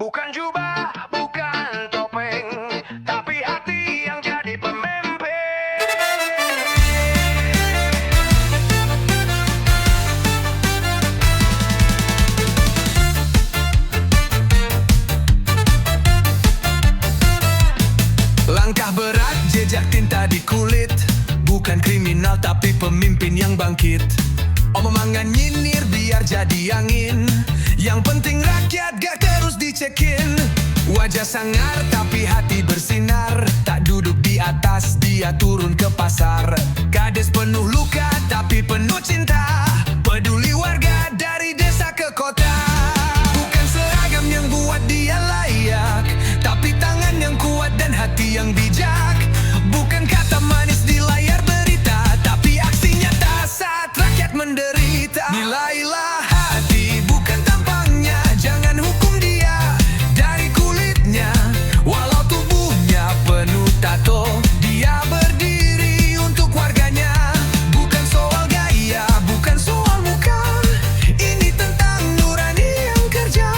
Bukan jubah, bukan topeng, tapi hati yang jadi pemimpin. Langkah berat, jejak tinta di kulit. Bukan kriminal tapi pemimpin yang bangkit. Omongan nyinir biar jadi angin. Yang penting rakyat gak terus dicekin. Wajah sangar tapi hati bersinar. Tak duduk di atas, dia turun ke pasar. Kades penuh luka tapi penuh cinta. Peduli warga dari desa ke kota. Bukan seragam yang buat dia layak, tapi tangan yang kuat dan hati yang bijak. Bukan kata manis di layar berita, tapi aksi nyata saat rakyat menderita. Nilailah hati, bukan tampangnya. Jangan hukum dia dari kulitnya. Walau tubuhnya penuh tato, dia berdiri untuk warganya. Bukan soal gaya, bukan soal muka. Ini tentang nurani yang kerja.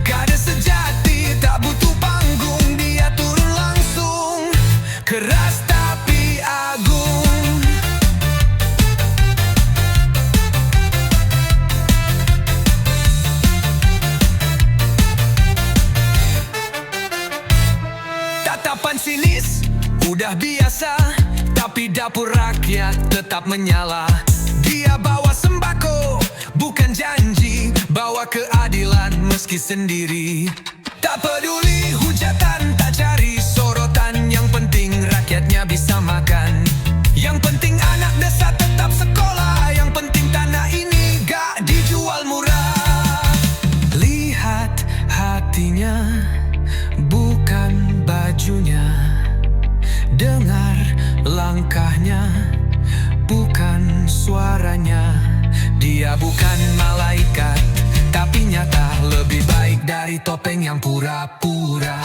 Kades sejati tak butuh panggung. Dia turun langsung, keras tapi agung. Tatapan sinis udah biasa, tapi dapur rakyat tetap menyala. Dia bawa sembako, bukan janji. Bawa keadilan meski sendiri. Tak peduli hujatan, tak cari sorotan. Yang penting rakyatnya bisa makan. Yang penting anak desa tetap sekolah. Yang penting tanah ini gak dijual murah. Lihat hatinya, bukan bajunya. Dengar langkahnya, bukan suaranya. Dia bukan malaikat, tapi nyata lebih baik dari topeng yang pura-pura.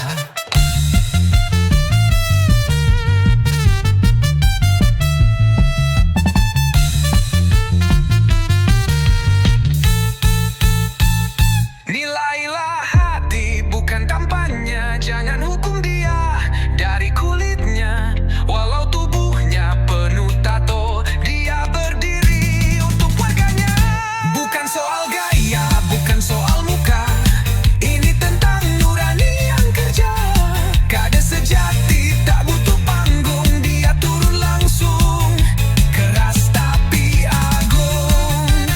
Nilailah hati, bukan tampannya. Jangan hukum dia dari kulitnya. Walau tubuhnya penuh tato, dia berdiri untuk warganya. Bukan soal gaya, bukan soal muka. Ini tentang nurani yang kerja. Kades sejati tak butuh panggung. Dia turun langsung, keras tapi agung.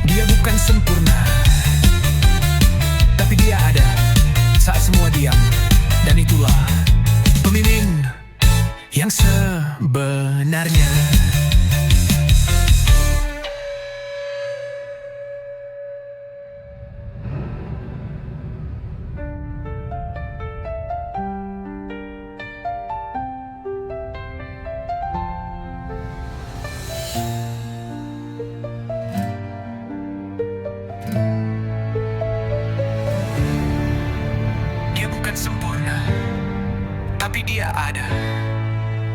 Dia bukan sempurna, tapi dia ada saat semua diam. Dan itulah pemimpin yang sebenarnya. Dia bukan sempurna, tapi dia ada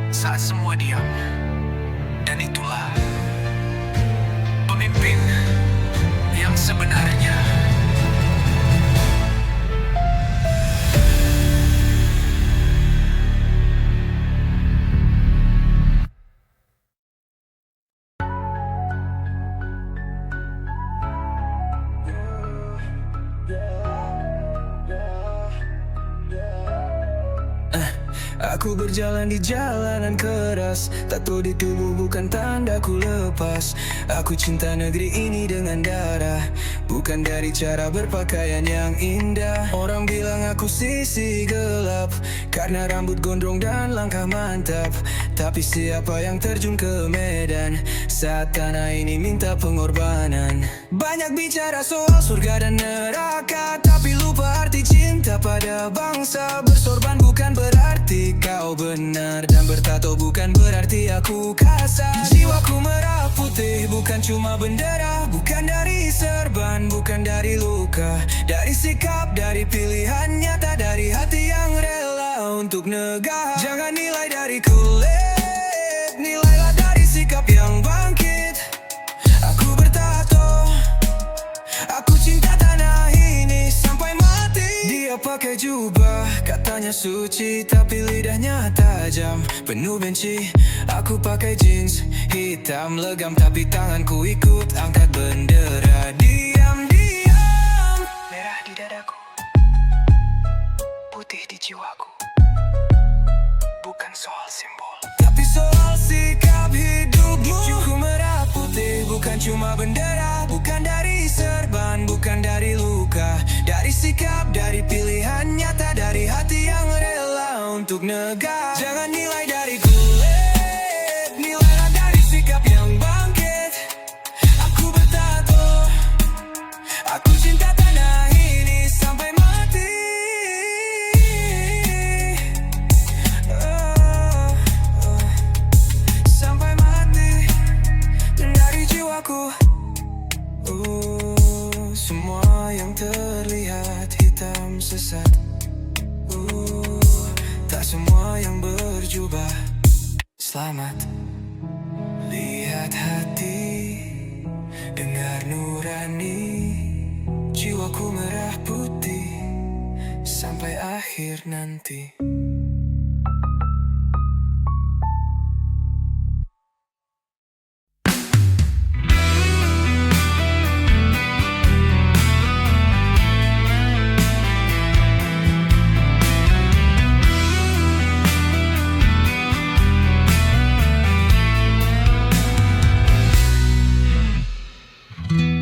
saat semua diam. Dan itulah pemimpin yang sebenarnya. Aku berjalan di jalanan keras. Tato di tubuh bukan tanda ku lepas. Aku cinta negeri ini dengan darah, bukan dari cara berpakaian yang indah. Orang bilang aku sisi gelap karena rambut gondrong dan langkah mantap. Tapi siapa yang terjun ke medan saat tanah ini minta pengorbanan? Banyak bicara soal surga dan neraka, tapi lupa arti cinta pada bangsa. Bersorban bukan berarti kau benar, dan bertato bukan berarti aku kasar. Jiwaku merah putih bukan cuma bendera. Bukan dari serban, bukan dari luka. Dari sikap, dari pilihan nyata. Dari hati yang rela untuk negara. Jangan nilai dari kulit, nilailah dari sikap yang bangkit. Aku bertato, aku pakai jubah, katanya suci tapi lidahnya tajam, penuh benci. Aku pakai jeans hitam legam tapi tanganku ikut angkat bendera. Diam-diam, merah di dadaku, putih di jiwaku. Bukan soal simbol, tapi soal sikap hidupmu. Cukup merah putih, bukan cuma bendera. Bukan dari serban, bukan dari luka. Dari sikap, dari pilihan nyata. Dari hati yang rela untuk negara. Jangan nilai dari kulit, nilailah dari sikap yang bangkit. Aku bertato, aku cinta tanah ini sampai mati. Sampai mati dari jiwaku. Semua yang terlihat hitam sesat. Tak semua yang berjubah selamat. Lihat hati, dengar nurani. Jiwaku merah putih sampai akhir nanti.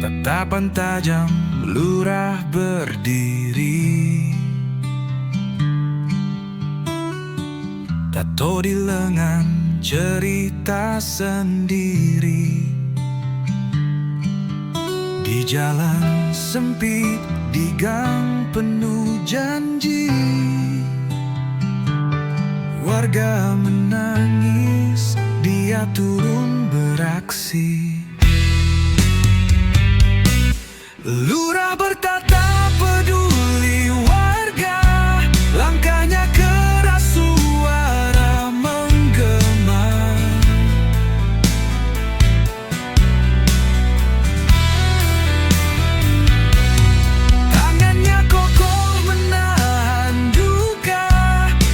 Tatapan tajam, lurah berdiri. Tato di lengan, cerita sendiri. Di jalan sempit, di gang penuh janji. Warga menangis, dia turun beraksi. Lurah bertata peduli warga, langkahnya keras, suara menggema. Tangannya kokoh menahan duka,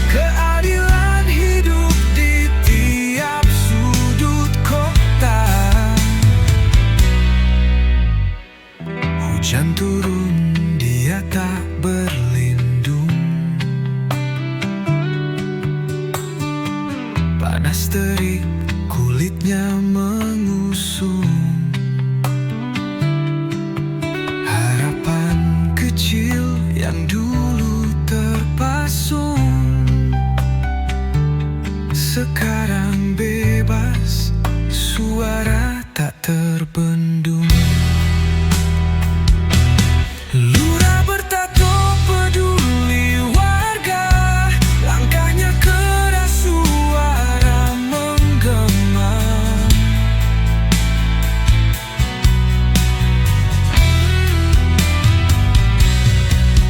keadilan hidup di tiap sudut kota. Hujan turun, dia tak berlindung. Panas terik, kulitnya mengusung. Harapan kecil yang dulu terpasung, sekarang bebas, suara tak terbendung. Lurah bertato peduli warga, langkahnya keras, suara menggema.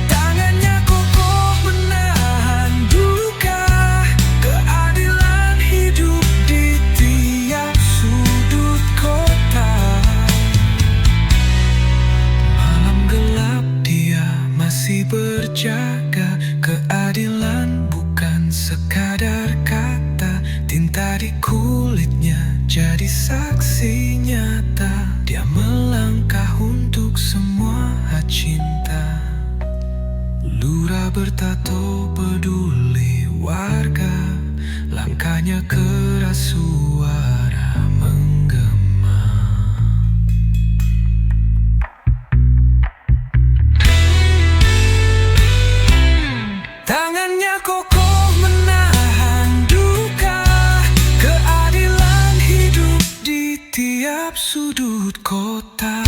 Tangannya kokoh menahan duka, keadilan hidup di tiap sudut kota. Malam gelap, dia masih berjaga. Keadilan bukan sekadar kata, tinta di kulitnya jadi saksi nyata. Dia melangkah untuk semua hak cinta. Lurah bertato peduli warga, langkahnya keras, suara menggema. Tangannya kokoh menahan duka, keadilan hidup di tiap sudut kota.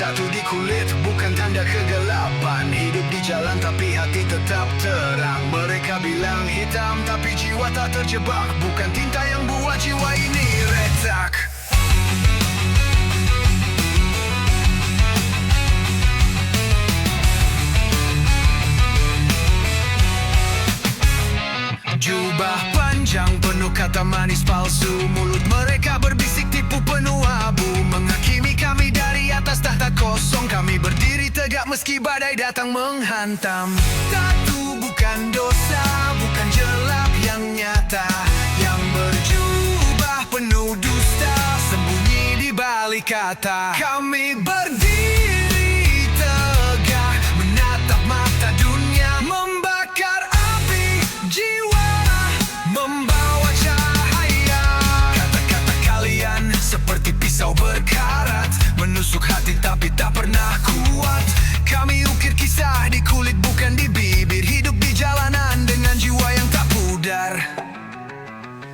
Tatu di kulit bukan tanda kegelapan. Hidup di jalan tapi hati tetap terang. Mereka bilang hitam tapi jiwa tak terjebak. Bukan tinta yang buat jiwa ini retak. Jubah panjang penuh kata manis palsu. Mulut mereka berbisik tipu penuh abu. Menghakimi kami dari atas tahta kosong. Kami berdiri tegak meski badai datang menghantam. Tatu bukan dosa, bukan jelap yang nyata. Yang berjubah penuh dusta, sembunyi di balik kata. Kami berdiri tegak, menatap mata dunia. Membakar api jiwa, membawa cahaya. Kata-kata kalian seperti pisau berkarat, menusuk hati tapi tak pernah kuat. Kami ukir kisah di kulit bukan di bibir. Hidup di jalanan dengan jiwa yang tak pudar.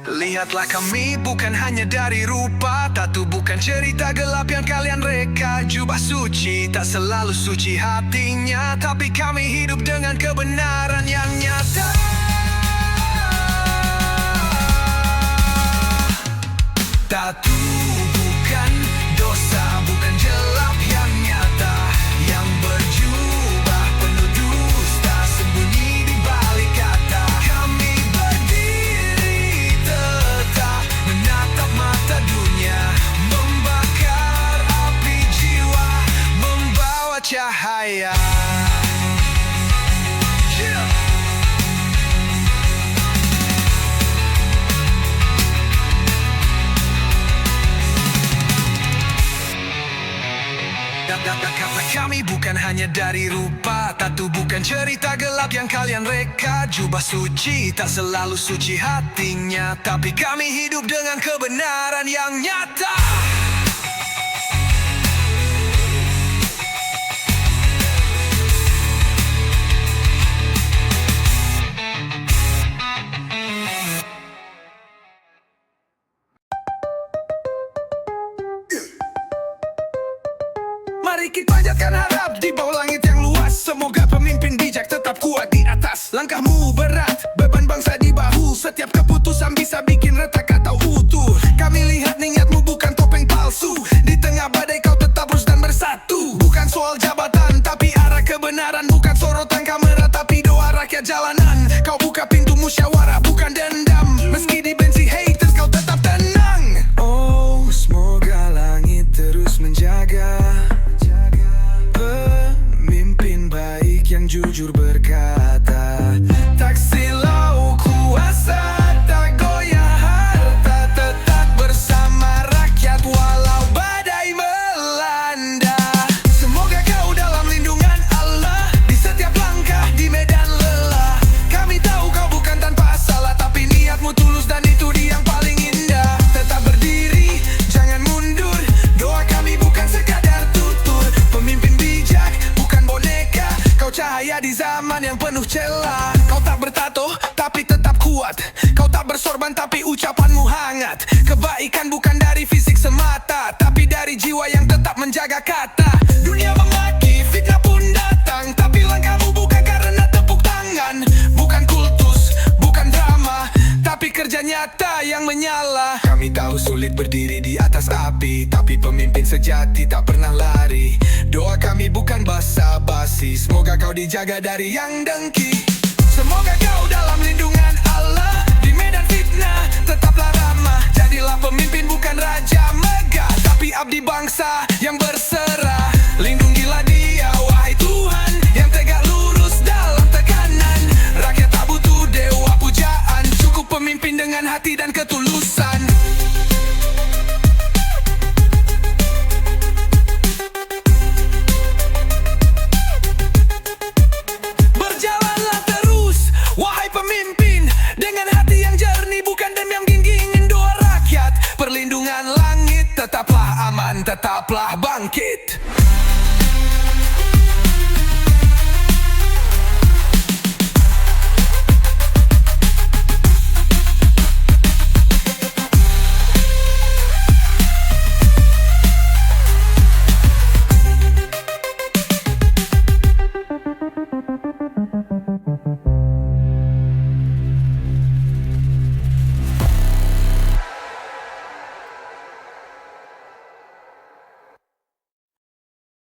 Lihatlah kami bukan hanya dari rupa. Tatu bukan cerita gelap yang kalian reka. Jubah suci tak selalu suci hatinya, tapi kami hidup dengan kebenaran yang nyata. Tatu bukan dosa, bukan jelap yang nyata. Yang berjubah penuh dusta, sembunyi di balik kata. Kami berdiri tetap, menatap mata dunia. Membakar api jiwa, membawa cahaya. Kata kami bukan hanya dari rupa. Tatu bukan cerita gelap yang kalian reka. Jubah suci tak selalu suci hatinya, tapi kami hidup dengan kebenaran yang nyata. Mari kita panjatkan harap di bawah langit yang luas. Semoga pemimpin bijak tetap kuat di atas. Langkahmu berat, beban bangsa di bahu. Setiap keputusan bisa bikin retak atau utuh. Kami lihat niatmu bukan topeng palsu. Di tengah badai kau tetap lurus dan bersatu. Bukan soal jabatan tapi arah kebenaran. Bukan sorotan kamera tapi doa rakyat jalanan. Kau buka pintu musyawarah bukan dendam. Meski dibenci haters kau tetap tenang. Oh, semoga langit terus menjaga pemimpin baik yang jujur berkata. Tak silau kuasa, tak goyah harta. Tetap bersama rakyat walau badai melanda. Semoga kau dalam lindungan Allah di setiap langkah di medan lelah. Kami tahu kau bukan tanpa salah, tapi niatmu tulus dan itu dia yang paling indah. Tetap berdiri, jangan mundur. Doa kami bukan sekadar tutur. Pemimpin bijak bukan boneka. Kau cahaya di zaman yang penuh celah. Kau tak bertato tapi tetap kuat. Kau tak bersorban tapi ucapanmu hangat. Kebaikan bukan dari fisik semata, tapi dari jiwa yang tetap menjaga kata. Dunia memaki, fitnah pun datang, tapi langkahmu bukan karena tepuk tangan. Bukan kultus, bukan drama, tapi kerja nyata yang menyala. Kami tahu sulit berdiri di atas api, tapi pemimpin sejati tak pernah lari. Doa kami bukan basa-basi, semoga kau dijaga dari yang dengki. Semoga kau dalam lindungan Allah di medan fitnah, tetaplah ramah. Jadilah pemimpin bukan raja megah, tapi abdi bangsa yang berserah. Lindungilah dia wahai Tuhan, yang tegak lurus dalam tekanan. Rakyat tak butuh dewa pujaan, cukup pemimpin dengan hati dan ketulusan. Berjalanlah terus wahai pemimpin, dengan hati yang jernih bukan dendam gigi ingin doa rakyat. Perlindungan langit, tetaplah aman, tetaplah bangkit.